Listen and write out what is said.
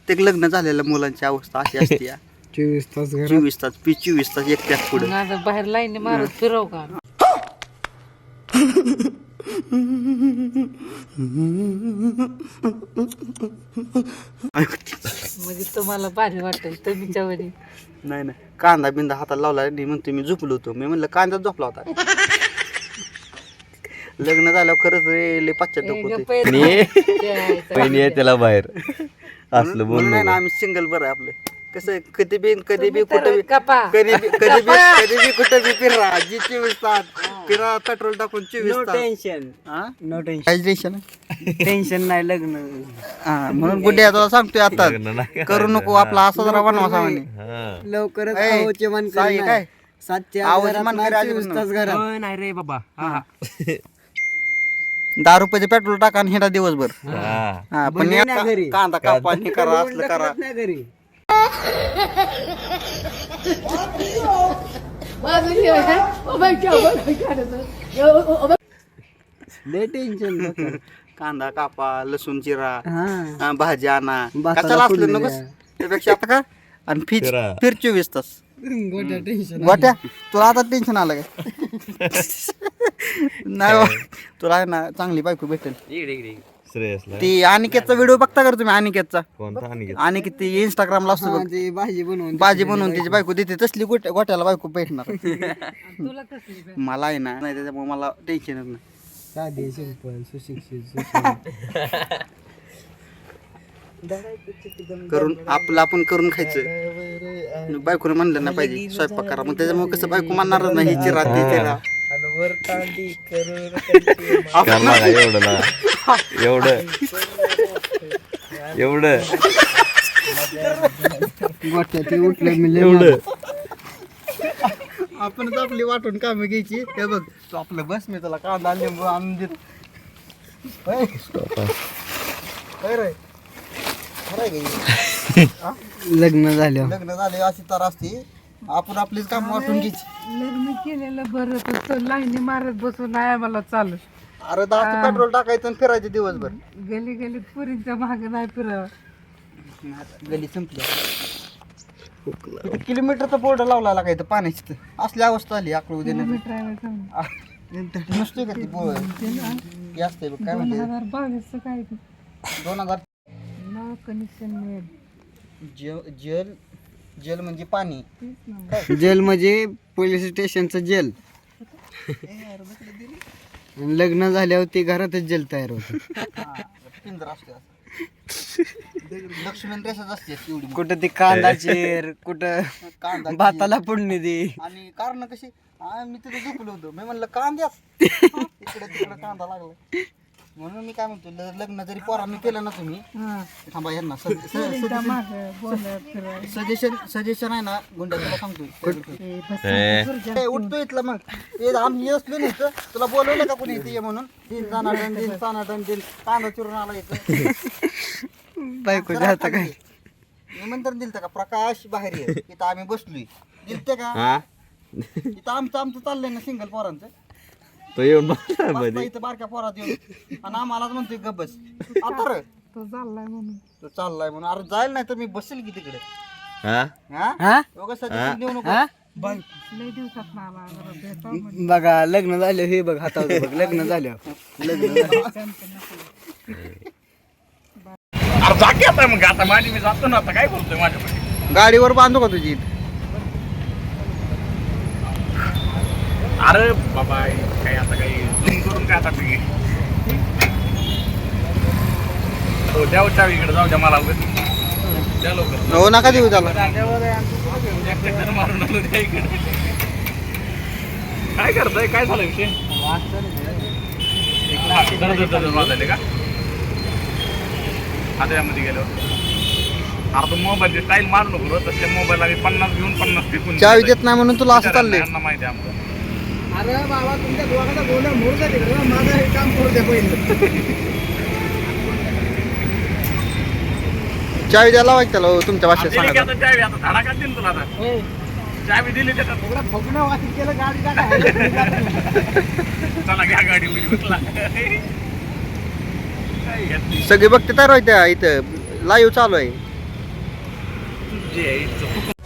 प्रत्येक लग्न झालेल्या मुलांची अवस्था अशी असते या. 24 तास घरात 24 तास 24 तास एकट्यात पुढे. आता बाहेर लाईन मारत फिरव का म्हणजे तुम्हाला भारी वाटेल तुम्हीच्या वरी. नाही नाही कांदा बिंदा हाताला लावला नाही म्हणतो मी झोपलो होतो. मी म्हणलं कांदा झोपला होता. लग्न झाल्यावर खरंच रे लय पश्चाताप होते. पहिली आहे त्याला बाहेर असलं म्हणून नाही बोल ना आम्ही सिंगल बरं आहे आपलं. कसं आहे, कधी बी कुठं बी कपा कधी बी कुठं बी फिरा जी 24 तास फिरा पेट्रोल टाकून 24 तास. टेन्शन हा नो टेन्शन काय टेन्शन टेन्शन नाही लग्न म्हणून गुड्या तुला सांगतोय आता करू नको आपला असा जरा बनवा म्हणे. लवकरच ए, आहोचे मन साई काय 7च्या आहोचे घरात मन नाही, करे 24 तास अजिबात घरात नाही रे बाबा 10 रुपयाचे पेट्रोल टाका आणि हिंडा दिवसभर. हा पण बनवून या घरी. कांदा कापा हे करा असलं करा. नाही घरी लय टेन्शन कांदा कापा लसूण चिरा हा भाजी आणा भाताला कशाला असलं फोडणी नकोस द्या. त्यापेक्षा आता का आणि फिरा. फिर 24 तास. गोट्या टेन्शन गोट्या तुला आता टेन्शन आलं काय नाही बा. तुला आहे ना चांगली बायको भेटेल. श्रेयसला ती अनिकेतचा व्हिडिओ बघता का रे तुम्ही? अनिकेतचा कोणता आणि अनिकेत ती इंस्टाग्रामला असतो बघ. ते भाजी बनवून भाजी बनवून त्याची बायको देते तसली गोट्याला बायको भेटणार. तुला कसली बे? मला आहे ना नाही त्याच्यामुळे मला टेन्शनच नाही. साधी सिंपल सुशिक्षित करून आपलं आपण करून खायचं. बायकोने म्हणलं ना पाहिजे स्वयंपाक करा मग त्याच्यामुळे कसं बायको म्हणणारच नाही ही चिरा ती चिरा. कर ना एवढं ना एवढं गोट्या ते उठलं मी एवढं आपणच आपली वाटून कामं घ्यायची. हे बघ तू आपलं बस मी तुला कांदा लिंबू आणून देत. होय? होय रे? खरं आहे का हे? लग्न झालं लग्न झाले अशी तर असते आपण आपलीच काम वाटून घ्यायची. लग्न केलेलं बरं तर लाईनी मारत बसून नाही आम्हाला चालू. अरे 10 पेट्रोल टाकायचं आणि फिरायचं दिवसभर. गली गलीत पुरींच्या मागे नाही फिरावं. गली संपली. किती किलोमीटरचा बोर्ड लावला लागायचं पाण्याची तर असली अवस्था आली आकडू देण्याची. नसतोय का ती बोर्ड हे असतंय बघ काय म्हणते 2022 काय ते 2000 नाव कनेक्शन मिळेल जल जल म्हणजे पाणी. जेल म्हणजे पोलीस स्टेशनचं जेल आणि लग्न झाल्यावर ते घरातच जेल तयार होत. पिंजरा असते लक्ष्मण रेषाच असते एवढी कुठं ते कांदा चीर कुठं कांदा भाताला फोडणी दे. आणि कारण कशी मी तिथे झोपलो होतो. मी म्हणलं कांद्याच इकडे तिकडे कांदा लागला म्हणून मी काय म्हणतो लग्न जरी पोरांनी केलं ना तुम्ही थांबा यांना सजेशन आहे ना गुंडा तुला सांगतोय उठतो इथलं मग ते आम्ही असलो नाही तर तुला बोलवलं का कोणी इथे ये म्हणून दिन कांदा चिरून आला इथं बायको जाता काय निमंत्रण दिलतं का प्रकाश बाहेर ये इथं आम्ही बसलोय दिलते का इथं आमचं चाललंय ना सिंगल पोरांचं. तो येऊन बसला इथं बारक्या पोरात येऊन आणि आम्हालाच म्हणतोय गप बस आता रे तो चाललाय म्हणून तो चाललाय म्हणून. अरे जाईल नाही तर मी बसेल की तिकडे. हा हा एवढं सजेशन देऊ नको. लय दिवसात मला भेटावं. बघा लग्न झालं हे बघ हातावर बघ लग्न झालं गाडीवर बांधू का तुझी अरे बाबा काय आता काही झूम करून काय आता तुम्ही हो द्या चावी इकडे जाऊ द्या मला द्या लवकर हो नका देऊ त्याला. एकटं मारून आलो द्या इकडे काय करताय काय झालं विषय झाले का आता यामध्ये गेलो आता मोबाईलची स्टाईल मारू नको तसल्या मोबाईल आम्ही 50 घेऊन 50 फेकून चावी देत नाही म्हणून तुला असं चाललंय. यांना माहिती आहे आमचं. अरे बाबा तुमच्या दोघांचा गोंधळ मोर झाली माझं हे काम करू द्या पहिलं. चावी द्यायला वाईट त्याला तुमच्या भाषेत दिली की सांगा. आता चावी आता धडाका देईन तुला आता चावी दिली त्याच्यात फुगणं वाचित केलं गाडी टाका चला घ्या गाडी उडी उचला सगळे बघते तयार व्हायच्या इथं लाईव्ह चालू आहे. जे आहे इथचं